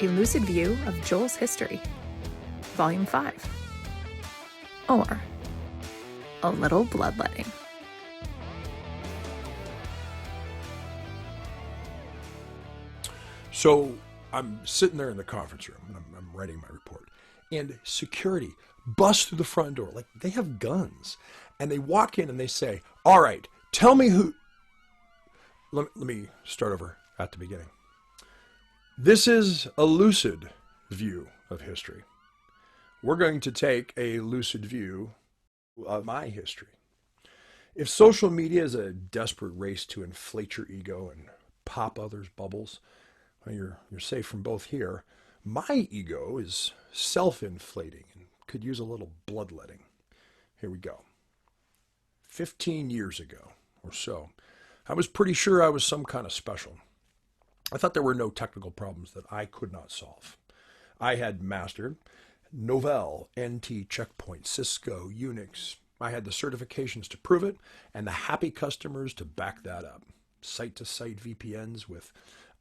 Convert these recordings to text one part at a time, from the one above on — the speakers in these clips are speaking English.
A Lucid View of Joel's History, Volume 5, or A Little Bloodletting. So I'm sitting there in the conference room, and I'm writing my report, and security busts through the front door like they have guns, and they walk in and they say, "All right, tell me who." Let me start over at the beginning. This is a lucid view of history. We're going to take a lucid view of my history. If social media is a desperate race to inflate your ego and pop others' bubbles, well, you're safe from both here. My ego is self-inflating and could use a little bloodletting. Here we go. 15 years ago or so, I was pretty sure I was some kind of special. I thought there were no technical problems that I could not solve. I had mastered Novell, NT, Checkpoint, Cisco, Unix. I had the certifications to prove it and the happy customers to back that up. Site-to-site VPNs with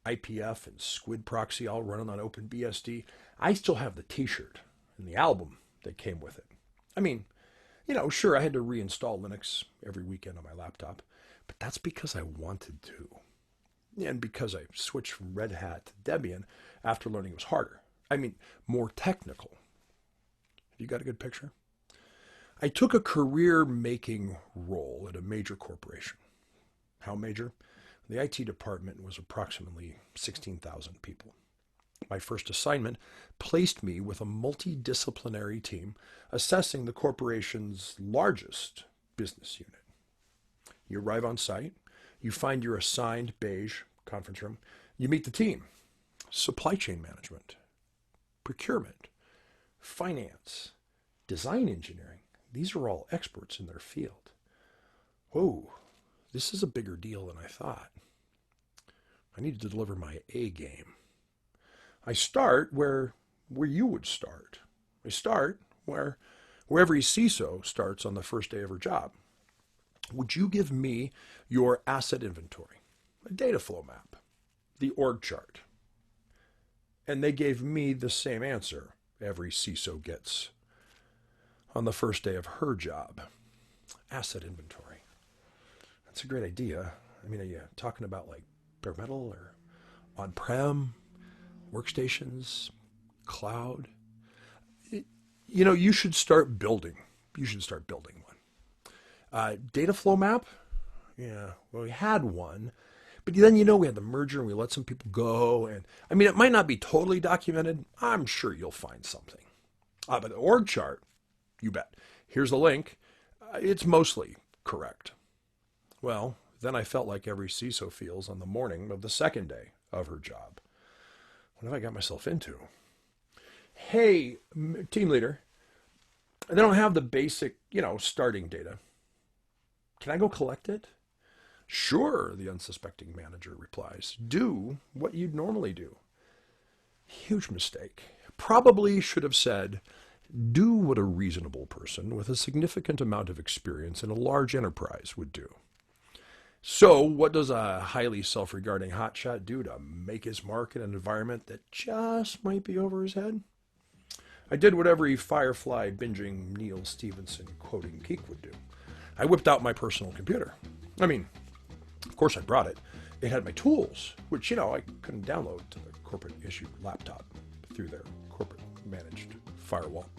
IPF and Squid proxy all running on OpenBSD. I still have the t-shirt and the album that came with it. I mean, sure, I had to reinstall Linux every weekend on my laptop, but that's because I wanted to. And because I switched from Red Hat to Debian after learning it was harder. I mean, more technical. Have you got a good picture? I took a career-making role at a major corporation. How major? The IT department was approximately 16,000 people. My first assignment placed me with a multidisciplinary team assessing the corporation's largest business unit. You arrive on site, you find your assigned beige conference room, you meet the team, supply chain management, procurement, finance, design engineering. These are all experts in their field. Whoa, this is a bigger deal than I thought. I need to deliver my A game. I start where you would start. I start where every CISO starts on the first day of her job. Would you give me your asset inventory, a data flow map, the org chart? And they gave me the same answer every CISO gets on the first day of her job. Asset inventory. That's a great idea. I mean, are you talking about like bare metal or on-prem, workstations, cloud? You should start building. You should start building one. Data flow map? Yeah, well, we had one. But then, we had the merger and we let some people go. And I mean, it might not be totally documented. I'm sure you'll find something. But the org chart, you bet. Here's the link. It's mostly correct. Well, then I felt like every CISO feels on the morning of the second day of her job. What have I got myself into? Hey, team leader, they don't have the basic, starting data. Can I go collect it? Sure, the unsuspecting manager replies. Do what you'd normally do. Huge mistake. Probably should have said, do what a reasonable person with a significant amount of experience in a large enterprise would do. So what does a highly self-regarding hotshot do to make his mark in an environment that just might be over his head? I did what every Firefly binging Neil Stephenson quoting geek would do. I whipped out my personal computer. I mean, of course I brought it. It had my tools, which, I couldn't download to the corporate issued laptop through their corporate managed firewall.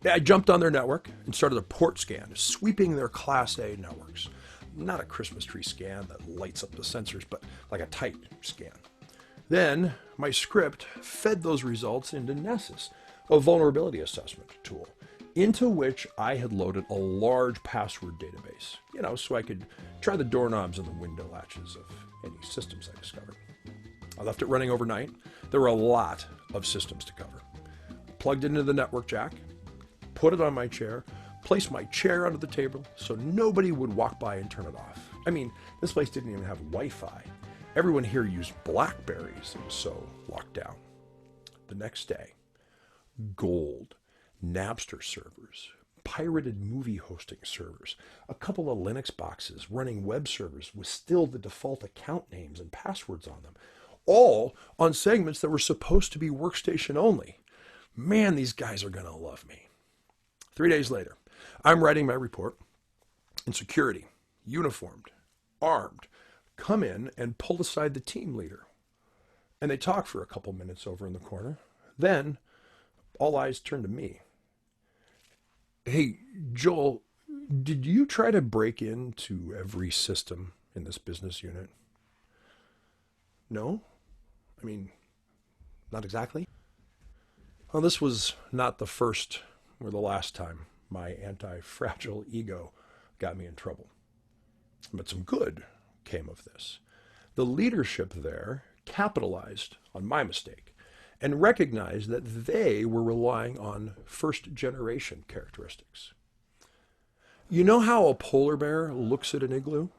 I jumped on their network and started a port scan, sweeping their Class A networks. Not a Christmas tree scan that lights up the sensors, but like a tight scan. Then my script fed those results into Nessus, a vulnerability assessment tool, into which I had loaded a large password database, so I could try the doorknobs and the window latches of any systems I discovered. I left it running overnight. There were a lot of systems to cover. Plugged it into the network jack, put it on my chair, placed my chair under the table so nobody would walk by and turn it off. I mean, this place didn't even have Wi-Fi. Everyone here used Blackberries. It was so locked down. The next day, gold, Napster servers, pirated movie hosting servers, a couple of Linux boxes running web servers with still the default account names and passwords on them, all on segments that were supposed to be workstation only. Man, these guys are going to love me. 3 days later, I'm writing my report, and security, uniformed, armed, come in and pull aside the team leader. And they talk for a couple minutes over in the corner. Then all eyes turn to me. Hey, Joel, did you try to break into every system in this business unit? No? I mean, not exactly. Well, this was not the first or the last time my anti-fragile ego got me in trouble. But some good came of this. The leadership there capitalized on my mistake and recognized that they were relying on first-generation characteristics. You know how a polar bear looks at an igloo?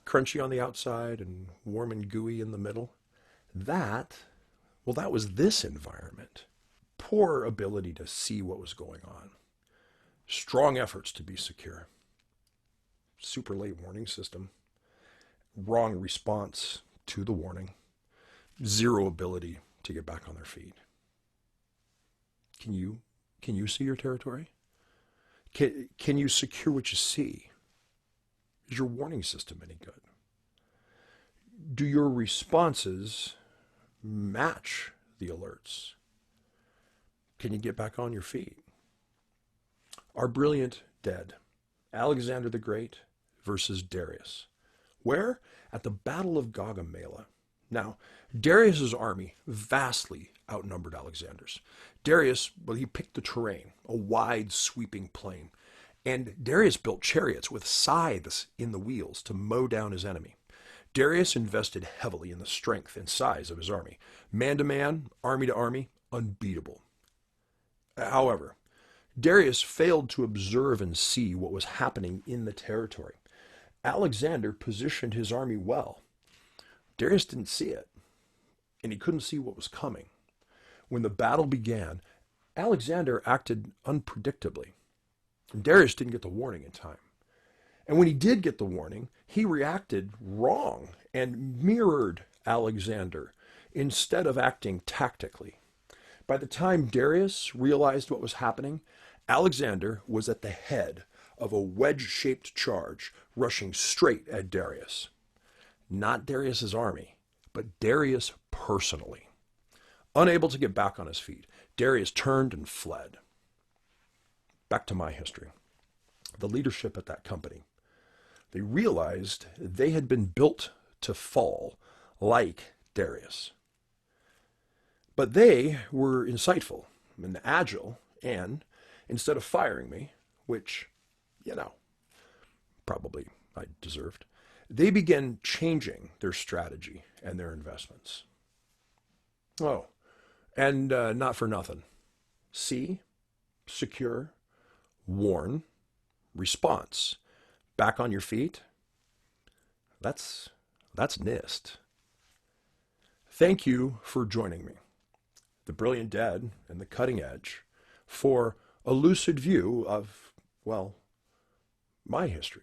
Crunchy on the outside and warm and gooey in the middle? That was this environment. Poor ability to see what was going on. Strong efforts to be secure. Super late warning system. Wrong response to the warning. Zero ability to get back on their feet. Can you see your territory? Can you secure what you see? Is your warning system any good? Do your responses match the alerts? Can you get back on your feet? Our brilliant dead, Alexander the Great versus Darius. Where? At the Battle of Gaugamela. Now, Darius's army vastly outnumbered Alexander's. Darius, he picked the terrain, a wide sweeping plain. And Darius built chariots with scythes in the wheels to mow down his enemy. Darius invested heavily in the strength and size of his army. Man to man, army to army, unbeatable. However, Darius failed to observe and see what was happening in the territory. Alexander positioned his army well. Darius didn't see it, and he couldn't see what was coming. When the battle began, Alexander acted unpredictably. Darius didn't get the warning in time. And when he did get the warning, he reacted wrong and mirrored Alexander instead of acting tactically. By the time Darius realized what was happening, Alexander was at the head of a wedge-shaped charge rushing straight at Darius. Not Darius's army, but Darius personally. Unable to get back on his feet, Darius turned and fled. Back to my history. The leadership at that company, they realized they had been built to fall like Darius. But they were insightful and agile, and instead of firing me, which, probably I deserved, they began changing their strategy and their investments. Oh, and not for nothing. See, secure, warn, response. Back on your feet. That's NIST. Thank you for joining me, the brilliant dead and the cutting edge, for a lucid view of, my history.